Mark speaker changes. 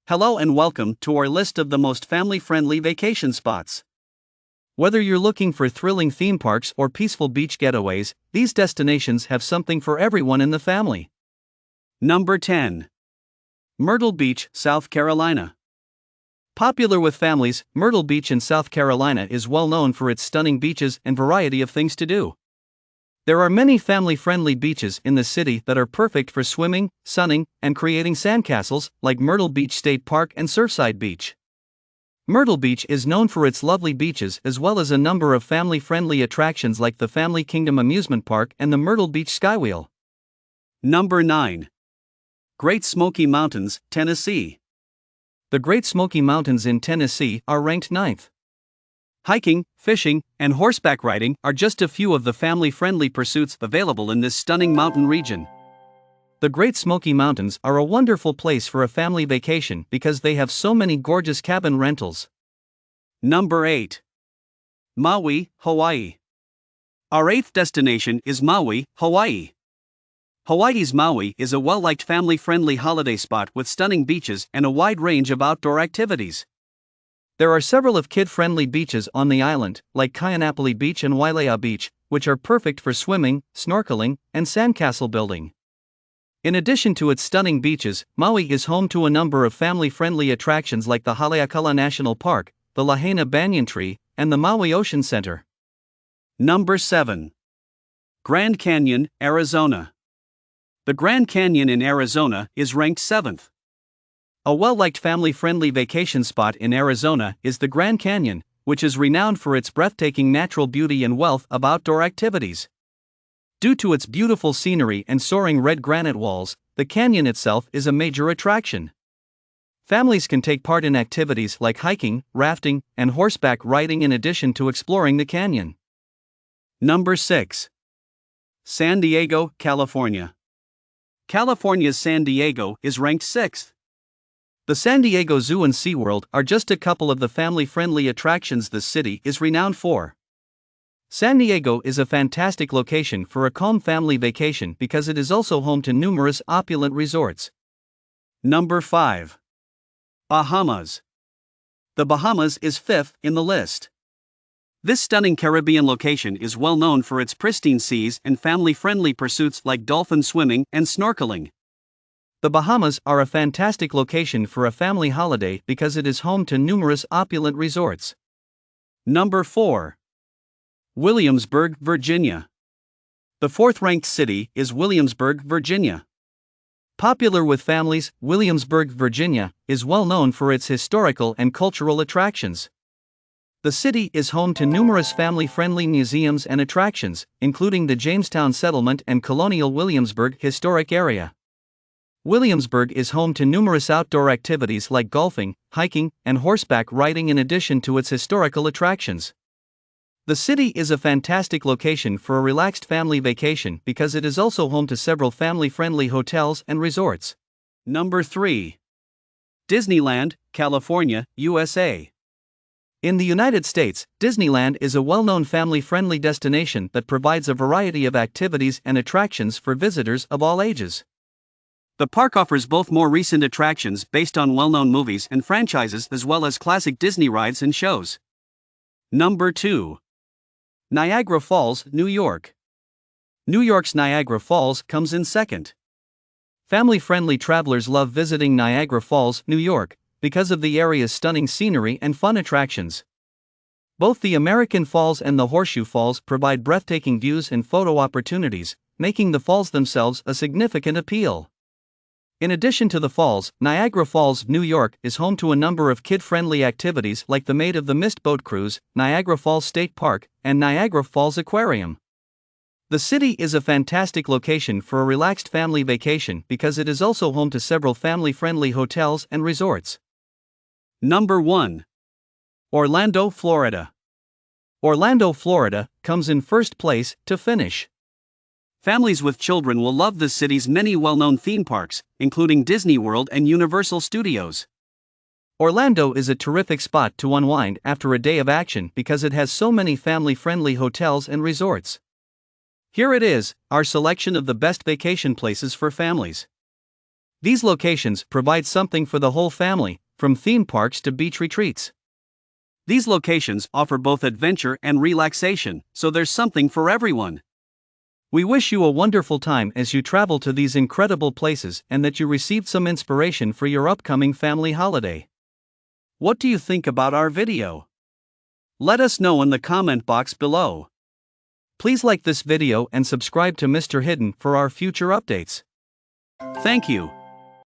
Speaker 1: Hello and welcome to our list of the most family-friendly vacation spots. Whether you're looking for thrilling theme parks or peaceful beach getaways, these destinations have something for everyone in the family. Number 10. Myrtle Beach, South Carolina. Popular with families, Myrtle Beach in South Carolina is well known for its stunning beaches and variety of things to do. There are many family-friendly beaches in the city that are perfect for swimming, sunning, and creating sandcastles, like Myrtle Beach State Park and Surfside Beach. Myrtle Beach is known for its lovely beaches as well as a number of family-friendly attractions like the Family Kingdom Amusement Park and the Myrtle Beach Skywheel. Number 9. Great Smoky Mountains, Tennessee. The Great Smoky Mountains in Tennessee are ranked 9th. Hiking, fishing, and horseback riding are just a few of the family-friendly pursuits available in this stunning mountain region. The Great Smoky Mountains are a wonderful place for a family vacation because they have so many gorgeous cabin rentals. Number 8. Maui, Hawaii. Our 8th destination is Maui, Hawaii. Hawaii's Maui is a well-liked family-friendly holiday spot with stunning beaches and a wide range of outdoor activities. There are several of kid-friendly beaches on the island, like Kayanapali Beach and Wailea Beach, which are perfect for swimming, snorkeling, and sandcastle building. In addition to its stunning beaches, Maui is home to a number of family-friendly attractions like the Haleakala National Park, the Lahaina Banyan Tree, and the Maui Ocean Center. Number 7. Grand Canyon, Arizona. The Grand Canyon in Arizona is ranked 7th. A well-liked family-friendly vacation spot in Arizona is the Grand Canyon, which is renowned for its breathtaking natural beauty and wealth of outdoor activities. Due to its beautiful scenery and soaring red granite walls, the canyon itself is a major attraction. Families can take part in activities like hiking, rafting, and horseback riding in addition to exploring the canyon. Number 6. San Diego, California. California's San Diego is ranked 6th. The San Diego Zoo and SeaWorld are just a couple of the family-friendly attractions the city is renowned for. San Diego is a fantastic location for a calm family vacation because it is also home to numerous opulent resorts. Number 5. Bahamas. The Bahamas is 5th in the list. This stunning Caribbean location is well known for its pristine seas and family-friendly pursuits like dolphin swimming and snorkeling. The Bahamas are a fantastic location for a family holiday because it is home to numerous opulent resorts. Number 4. Williamsburg, Virginia. The 4th-ranked city is Williamsburg, Virginia. Popular with families, Williamsburg, Virginia, is well known for its historical and cultural attractions. The city is home to numerous family-friendly museums and attractions, including the Jamestown Settlement and Colonial Williamsburg Historic Area. Williamsburg is home to numerous outdoor activities like golfing, hiking, and horseback riding in addition to its historical attractions. The city is a fantastic location for a relaxed family vacation because it is also home to several family-friendly hotels and resorts. Number 3. Disneyland, California, USA. In the United States, Disneyland is a well-known family-friendly destination that provides a variety of activities and attractions for visitors of all ages. The park offers both more recent attractions based on well-known movies and franchises as well as classic Disney rides and shows. Number 2. Niagara Falls, New York. New York's Niagara Falls comes in 2nd. Family-friendly travelers love visiting Niagara Falls, New York, because of the area's stunning scenery and fun attractions. Both the American Falls and the Horseshoe Falls provide breathtaking views and photo opportunities, making the falls themselves a significant appeal. In addition to the falls, Niagara Falls, New York is home to a number of kid-friendly activities like the Maid of the Mist boat cruise, Niagara Falls State Park, and Niagara Falls Aquarium. The city is a fantastic location for a relaxed family vacation because it is also home to several family-friendly hotels and resorts. Number 1. Orlando, Florida. Orlando, Florida, comes in 1st place to finish. Families with children will love the city's many well-known theme parks, including Disney World and Universal Studios. Orlando is a terrific spot to unwind after a day of action because it has so many family-friendly hotels and resorts. Here it is, our selection of the best vacation places for families. These locations provide something for the whole family, from theme parks to beach retreats. These locations offer both adventure and relaxation, so there's something for everyone. We wish you a wonderful time as you travel to these incredible places and that you received some inspiration for your upcoming family holiday. What do you think about our video? Let us know in the comment box below. Please like this video and subscribe to Mr. Hidden for our future updates. Thank you.